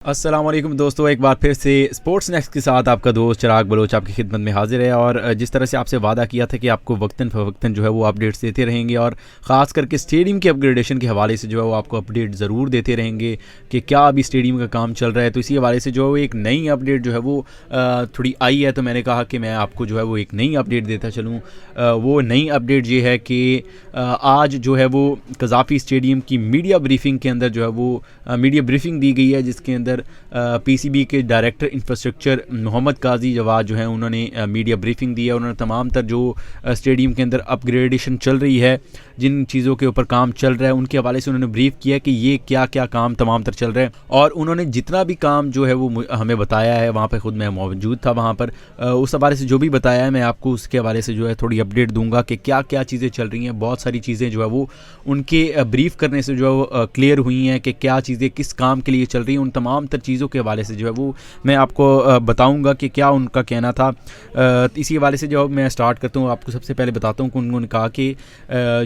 अस्सलाम वालेकुम दोस्तों, एक बार फिर से स्पोर्ट्स नेक्स्ट के साथ आपका दोस्त चिराग बलोच आपकी खिदमत में हाजिर है। और जिस तरह से आपसे वादा किया था कि आपको वक्तन फ़वक्तन जो है वो अपडेट्स देते रहेंगे और ख़ास करके स्टेडियम के अपग्रेडेशन के हवाले से जो है वो आपको अपडेट ज़रूर देते रहेंगे कि क्या अभी स्टेडियम का काम चल रहा है। तो इसी हवाले से जो है एक नई अपडेट जो है वो थोड़ी आई है, तो मैंने कहा कि मैं आपको जो है वो एक नई अपडेट देता चलूँ। वो नई अपडेट ये है कि आज जो है वो कज़ाफ़ी स्टेडियम की मीडिया ब्रीफिंग के अंदर जो है वो मीडिया ब्रीफिंग दी गई है, जिसके अंदर पीसीबी के डायरेक्टर इंफ्रास्ट्रक्चर मोहम्मद काजी जवाद जो है उन्होंने मीडिया ब्रीफिंग दी है। उन्होंने तमाम तर जो स्टेडियम के अंदर अपग्रेडेशन चल रही है, जिन चीज़ों के ऊपर काम चल रहा है, उनके हवाले से उन्होंने ब्रीफ किया कि ये क्या क्या काम तमाम तर चल रहा है। और उन्होंने जितना भी काम जो है वो हमें बताया है, वहाँ पर ख़ुद मैं मौजूद था वहाँ पर, उस हवाले से जो भी बताया है मैं आपको उसके हवाले से जो है थोड़ी अपडेट दूंगा कि क्या क्या चीज़ें चल रही हैं। बहुत सारी चीज़ें जो है वो उनके ब्रीफ करने से जो है वो क्लियर हुई हैं कि क्या चीज़ें किस काम के लिए चल रही हैं। उन तमाम तर चीज़ों के हवाले से जो है वो मैं आपको बताऊंगा कि क्या उनका कहना था। इसी हवाले से जो मैं स्टार्ट करता हूँ, आपको सबसे पहले बताता हूँ कि उन्होंने कहा कि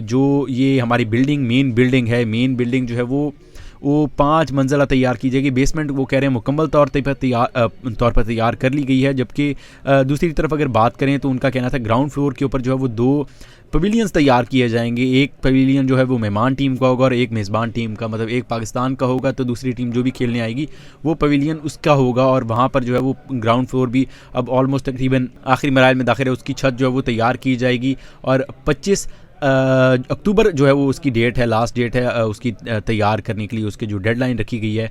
जो ये हमारी मेन बिल्डिंग जो है वो 5 मंजिला तैयार की जाएगी। बेसमेंट वो कह रहे हैं मुकम्मल तौर पर तैयार कर ली गई है। जबकि दूसरी तरफ अगर बात करें तो उनका कहना था ग्राउंड फ्लोर के ऊपर जो है वो 2 पवेलियंस तैयार किए जाएंगे। एक पवेलियन जो है वो मेहमान टीम का होगा और एक मेज़बान टीम का, मतलब एक पाकिस्तान का होगा तो दूसरी टीम जो भी खेलने आएगी वो पवेलियन उसका होगा। और वहाँ पर जो है वो ग्राउंड फ्लोर भी अब ऑलमोस्ट तकरीबन आखिरी मराहल में दाखिल है, उसकी छत जो है वो तैयार की जाएगी। और 25 अक्टूबर जो है वो उसकी डेट है, लास्ट डेट है उसकी तैयार करने के लिए। उसकी जो डेडलाइन रखी गई है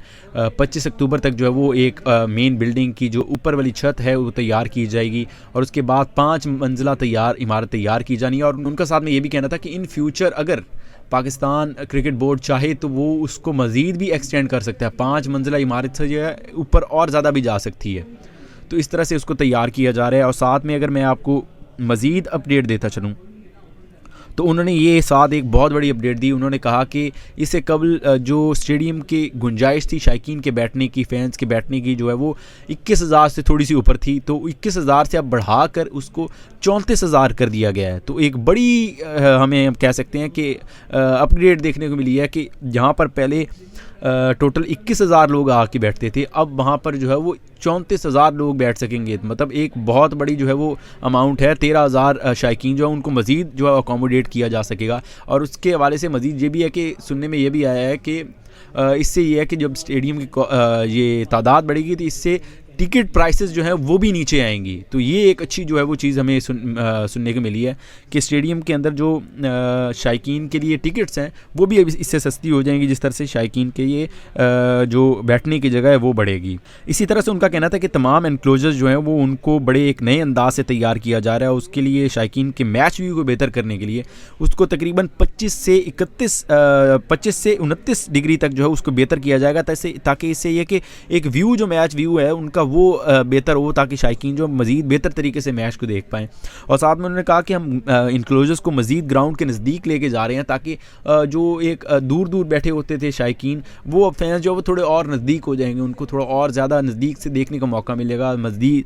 25 अक्टूबर तक जो है वो एक मेन बिल्डिंग की जो ऊपर वाली छत है वो तैयार की जाएगी। और उसके बाद 5 मंजिला इमारत तैयार की जानी है। और उनका साथ में ये भी कहना था कि इन फ्यूचर अगर पाकिस्तान क्रिकेट बोर्ड चाहे तो वो उसको मज़ीद भी एक्सटेंड कर सकता है, 5 मंजिला इमारत से जो है ऊपर और ज़्यादा भी जा सकती है। तो इस तरह से उसको तैयार किया जा रहा है। और साथ में अगर मैं आपको मज़ीद अपडेट देता चलूँ तो उन्होंने ये साथ एक बहुत बड़ी अपडेट दी। उन्होंने कहा कि इससे कबल जो स्टेडियम की गुंजाइश थी शायकीन के बैठने की, फैंस के बैठने की, जो है वो 21,000 से थोड़ी सी ऊपर थी। तो 21,000 से अब बढ़ाकर उसको 34,000 कर दिया गया है। तो एक बड़ी हमें कह सकते हैं कि अपग्रेड देखने को मिली है कि जहाँ पर पहले टोटल 21,000 लोग आके बैठते थे, अब वहाँ पर जो है वो 34,000 लोग बैठ सकेंगे। मतलब एक बहुत बड़ी जो है वो अमाउंट है। 13,000 शायकीन जो है उनको मज़ीद जो है अकोमोडेट किया जा सकेगा। और उसके हवाले से मज़ीद ये भी है कि सुनने में ये भी आया है कि इससे ये है कि जब स्टेडियम की ये तादाद बढ़ेगी तो इससे टिकट प्राइसेस जो है वो भी नीचे आएंगी। तो ये एक अच्छी जो है वो चीज़ हमें सुनने को मिली है कि स्टेडियम के अंदर जो शायकीन के लिए टिकट्स हैं वो भी इससे सस्ती हो जाएंगी, जिस तरह से शायकीन के ये जो बैठने की जगह है वो बढ़ेगी। इसी तरह से उनका कहना था कि तमाम एनक्लोजर्स जो हैं वो उनको बड़े एक नए अंदाज से तैयार किया जा रहा है। उसके लिए शायकीन के मैच व्यू को बेहतर करने के लिए उसको तकरीबन 25 से 29 डिग्री तक जो है उसको बेहतर किया जाएगा, ताकि इससे ये कि एक व्यू जो मैच व्यू है उनका वो बेहतर हो, ताकि शायकीन जो मज़ीद बेहतर तरीके से मैच को देख पाएँ। और साथ में उन्होंने कहा कि हम इंक्लोजर्स को मज़ीद ग्राउंड के नज़दीक लेके जा रहे हैं, ताकि जो एक दूर दूर बैठे होते थे शायकीन, वो फैंस जो वो थोड़े और नज़दीक हो जाएंगे, उनको थोड़ा और ज़्यादा नज़दीक से देखने का मौका मिलेगा, मज़ीद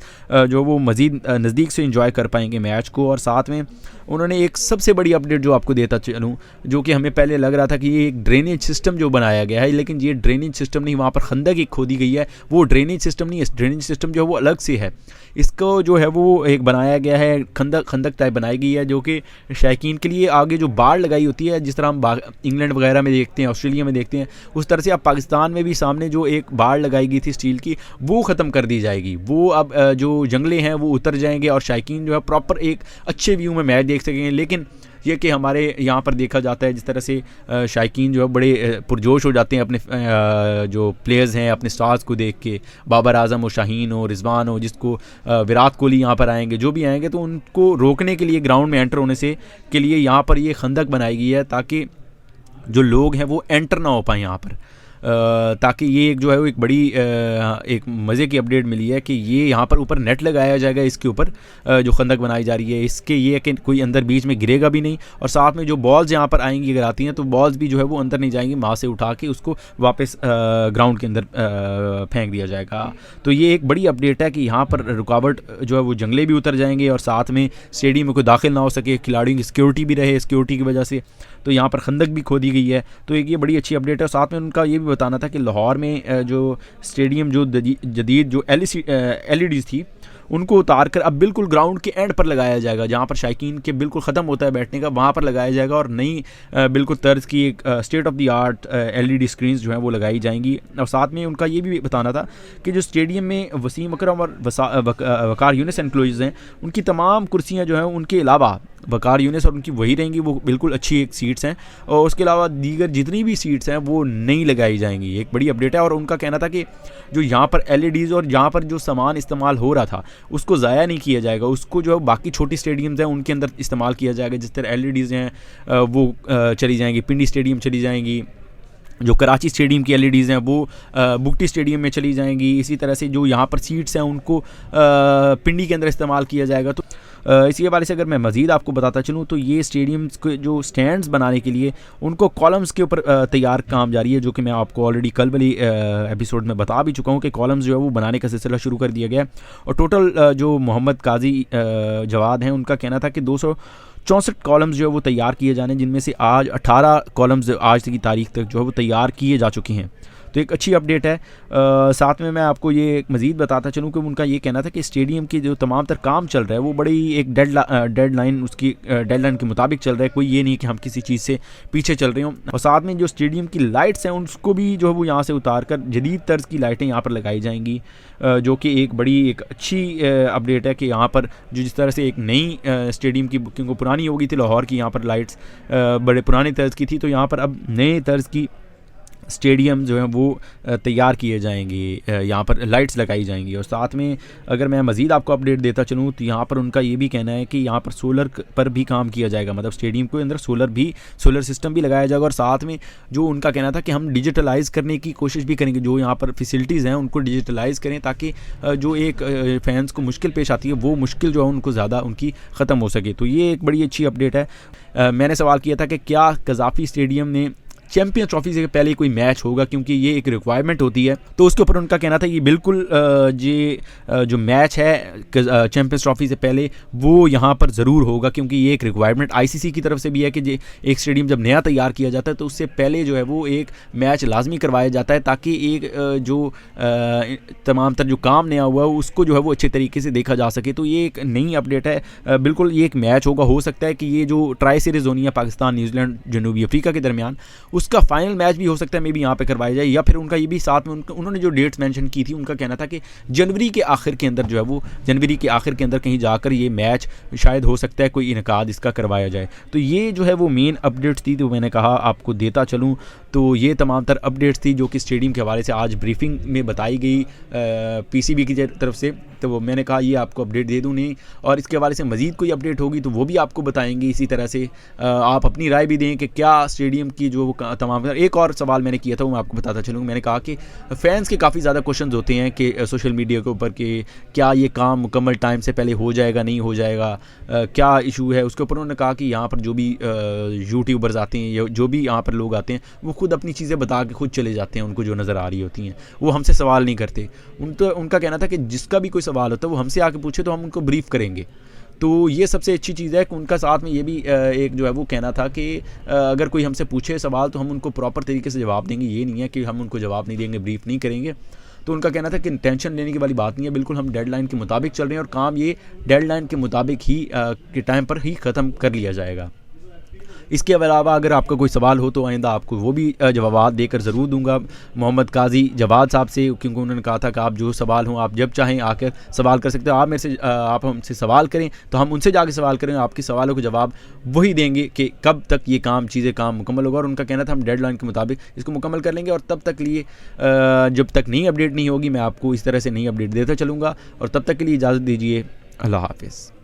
नज़दीक से इंजॉय कर पाएंगे मैच को। और साथ में उन्होंने एक सबसे बड़ी अपडेट जो आपको देता चलूँ, जो कि हमें पहले लग रहा था कि ये एक ड्रेनेज सिस्टम जो बनाया गया है, लेकिन ये ड्रेनेज सिस्टम नहीं, वहाँ पर खंदक एक खोदी गई है, वो ड्रेनेज सिस्टम नहीं है। ड्रेनेज सिस्टम जो है वो अलग से है। इसको जो है वो एक बनाया गया है, खंदक टाइप बनाई गई है, जो कि शायकीन के लिए आगे जो बाड़ लगाई होती है, जिस तरह हम इंग्लैंड वगैरह में देखते हैं, ऑस्ट्रेलिया में देखते हैं, उस तरह से अब पाकिस्तान में भी सामने जो एक बाड़ लगाई गई थी स्टील की, वो ख़त्म कर दी जाएगी। वो अब जो जंगले हैं वो उतर जाएंगे और शायकीन जो है प्रॉपर एक अच्छे व्यू में मैच देख सकेंगे। लेकिन ये कि हमारे यहाँ पर देखा जाता है जिस तरह से शायकीन जो है बड़े पुरजोश हो जाते हैं अपने जो प्लेयर्स हैं, अपने स्टार्स को देख के, बाबर आजम हो, शाहीन हो, रिजवान हो, जिसको विराट कोहली यहाँ पर आएंगे, जो भी आएंगे, तो उनको रोकने के लिए ग्राउंड में एंटर होने से के लिए यहाँ पर ये खंदक बनाई गई है, ताकि जो लोग हैं वो एंटर ना हो पाए यहाँ पर। ताकि ये एक जो है वो एक बड़ी एक मज़े की अपडेट मिली है कि ये यहाँ पर ऊपर नेट लगाया जाएगा इसके ऊपर जो खंदक बनाई जा रही है। इसके ये है कि कोई अंदर बीच में गिरेगा भी नहीं। और साथ में जो बॉल्स यहाँ पर आएंगी अगर आती हैं तो बॉल्स भी जो है वो अंदर नहीं जाएंगी, वहाँ से उठा के उसको वापस ग्राउंड के अंदर फेंक दिया जाएगा। तो ये एक बड़ी अपडेट है कि यहाँ पर रुकावट जो है वो जंगले भी उतर जाएंगे और साथ में स्टेडियम में कोई दाखिल ना हो सके, खिलाड़ियों की सिक्योरिटी भी रहे, सिक्योरिटी की वजह से तो यहाँ पर खंदक भी खोदी गई है। तो एक ये बड़ी अच्छी अपडेट है। साथ में उनका ये भी बताना था कि लाहौर में जो स्टेडियम जो जदीद जो LEDs थी उनको उतार कर अब बिल्कुल ग्राउंड के एंड पर लगाया जाएगा, जहाँ पर शायकीन के बिल्कुल ख़त्म होता है बैठने का, वहाँ पर लगाया जाएगा और नई बिल्कुल तर्ज की एक state of the art LED screens जो हैं वो लगाई जाएंगी। और साथ में उनका ये भी बताना था कि जो स्टेडियम में वसीम अकरम और वकार यूनिस एनक्लोज हैं, उनकी तमाम कुर्सियाँ जो हैं उनके अलावा वकार यूनिस और उनकी वही रहेंगी, वो बिल्कुल अच्छी एक सीट्स हैं, और उसके अलावा दीगर जितनी भी सीट्स हैं वो नहीं लगाई जाएंगी। एक बड़ी अपडेट है। और उनका कहना था कि जो यहाँ पर LEDs और यहाँ पर जो सामान इस्तेमाल हो रहा था उसको ज़ाया नहीं किया जाएगा, उसको जो है बाकी छोटी स्टेडियम्स हैं उनके अंदर इस्तेमाल किया जाएगा। जिस तरह LEDs हैं वो चली जाएंगी, पिंडी स्टेडियम चली जाएंगी, जो कराची स्टेडियम की LEDs हैं वो बुगटी स्टेडियम में चली जाएंगी। इसी तरह से जो यहाँ पर सीट्स हैं उनको पिंडी के अंदर इस्तेमाल किया जाएगा। तो इसी हवाले से अगर मैं मज़ीद आपको बताता चलूँ तो ये स्टेडियम्स के जो स्टैंड्स बनाने के लिए उनको कॉलम्स के ऊपर तैयार काम जारी है, जो कि मैं आपको ऑलरेडी कल वाली एपिसोड में बता भी चुका हूँ कि कॉलम्स जो है वो बनाने का सिलसिला शुरू कर दिया गया है। और टोटल जो मोहम्मद काजी जवाद हैं उनका कहना था कि 264 कॉलम्स जो है वो तैयार किए जाने, जिनमें से आज 18 कॉलम्स आज की तारीख तक जो है वो तैयार किए जा चुके हैं। तो एक अच्छी अपडेट है। साथ में मैं आपको ये मज़ीद बताता चलूँ कि उनका ये कहना था कि स्टेडियम की जो तमाम तर काम चल रहा है वो बड़ी एक डेडलाइन उसकी डेडलाइन के मुताबिक चल रहा है, कोई ये नहीं कि हम किसी चीज़ से पीछे चल रहे हों। और साथ में जो स्टेडियम की लाइट्स हैं उसको भी जो है वो यहाँ से उतार कर जदीद तर्ज की लाइटें यहाँ पर लगाई जाएंगी, जो कि एक बड़ी एक अच्छी अपडेट है कि यहाँ पर जो जिस तरह से एक नई स्टेडियम की बुकिंग पुरानी हो गई थी लाहौर की, यहाँ पर लाइट्स बड़े पुराने तर्ज की थी, तो यहाँ पर अब नए तर्ज की स्टेडियम जो हैं वो तैयार किए जाएंगे, यहाँ पर लाइट्स लगाई जाएंगी। और साथ में अगर मैं मज़ीद आपको अपडेट देता चलूँ तो यहाँ पर उनका ये भी कहना है कि यहाँ पर सोलर पर भी काम किया जाएगा, मतलब स्टेडियम के अंदर सोलर सिस्टम भी लगाया जाएगा। और साथ में जो उनका कहना था कि हम डिजिटलाइज़ करने की कोशिश भी करेंगे, जो यहाँ पर फैसिलिटीज़ हैं उनको डिजिटलाइज़ करें ताकि जो एक फैंस को मुश्किल पेश आती है वो मुश्किल जो है उनको ज़्यादा उनकी ख़त्म हो सके। तो ये एक बड़ी अच्छी अपडेट है। मैंने सवाल किया था कि क्या कज़ाफ़ी स्टेडियम में चैम्पियंस ट्रॉफी से पहले कोई मैच होगा, क्योंकि ये एक रिक्वायरमेंट होती है, तो उसके ऊपर उनका कहना था ये बिल्कुल जो मैच है चैम्पियंस ट्रॉफी से पहले वो यहाँ पर ज़रूर होगा, क्योंकि ये एक रिक्वायरमेंट ICC की तरफ से भी है कि एक स्टेडियम जब नया तैयार किया जाता है तो उससे पहले जो है वो एक मैच लाजमी करवाया जाता है, ताकि एक जो तमाम तर जो काम नया हुआ है उसको जो है वो अच्छे तरीके से देखा जा सके। तो ये एक नई अपडेट है। बिल्कुल ये एक मैच होगा, हो सकता है कि ये जो ट्राई सीरीज़ होनी है पाकिस्तान न्यूजीलैंड जनूबी अफ्रीका के दरमियान, उसका फाइनल मैच भी हो सकता है मे बी यहाँ पे करवाया जाए, या फिर उनका ये भी साथ में उन्होंने जो डेट्स मेंशन की थी उनका कहना था कि जनवरी के आखिर के अंदर जो है वो जनवरी के आखिर के अंदर कहीं जाकर ये मैच शायद हो सकता है कोई इनकाद इसका करवाया जाए। तो ये जो है वो मेन अपडेट्स थी, तो मैंने कहा आपको देता चलूँ। तो ये तमाम तर अपडेट्स थी जो कि स्टेडियम के हवाले से आज ब्रीफिंग में बताई गई PCB की तरफ से, तो वो मैंने कहा ये आपको अपडेट दे दूँ नहीं, और इसके हवाले से मज़ीद कोई अपडेट होगी तो वो भी आपको बताएंगे। इसी तरह से आप अपनी राय भी दें कि क्या स्टेडियम की जो तमाम। एक और सवाल मैंने किया था वो मैं आपको बताता चलूँगा। मैंने कहा कि फ़ैन्स के काफ़ी ज़्यादा क्वेश्चन होते हैं कि सोशल मीडिया के ऊपर कि क्या ये काम मुकम्मल टाइम से पहले हो जाएगा नहीं हो जाएगा, क्या इशू है। उसके ऊपर उन्होंने कहा कि यहाँ पर जो भी यूट्यूबर्स आते हैं, जो भी यहाँ पर लोग आते हैं, वो खुद अपनी चीज़ें बता के खुद चले जाते हैं, उनको जो नज़र आ रही होती हैं वो हमसे सवाल नहीं करते। उनका कहना था कि जिसका भी कोई सवाल होता है वो हमसे आके पूछे तो हम उनको ब्रीफ़ करेंगे। तो ये सबसे अच्छी चीज़ है कि उनका साथ में ये भी एक जो है वो कहना था कि अगर कोई हमसे पूछे सवाल तो हम उनको प्रॉपर तरीके से जवाब देंगे, ये नहीं है कि हम उनको जवाब नहीं देंगे, ब्रीफ नहीं करेंगे। तो उनका कहना था कि टेंशन लेने की वाली बात नहीं है, बिल्कुल हम डेडलाइन के मुताबिक चल रहे हैं और काम ये डेडलाइन के मुताबिक ही के टाइम पर ही ख़त्म कर लिया जाएगा। इसके अलावा अगर आपका कोई सवाल हो तो आइंदा आपको वो भी जवाब देकर ज़रूर दूंगा मोहम्मद काजी जवाद साहब से, क्योंकि उन्होंने कहा था कि आप जो सवाल हो आप जब चाहें आकर सवाल कर सकते हो। आप मेरे से आप हमसे सवाल करें तो हम उनसे जाके सवाल करें, आपके सवालों के जवाब वही देंगे कि कब तक ये काम मुकम्मल होगा। और उनका कहना था हम डेडलाइन के मुताबिक इसको मुकम्मल कर लेंगे, और तब तक लिए जब तक नई अपडेट नहीं होगी मैं आपको इस तरह से नई अपडेट देता चलूँगा। और तब तक के लिए इजाज़त दीजिए, अल्लाह हाफ़िज़।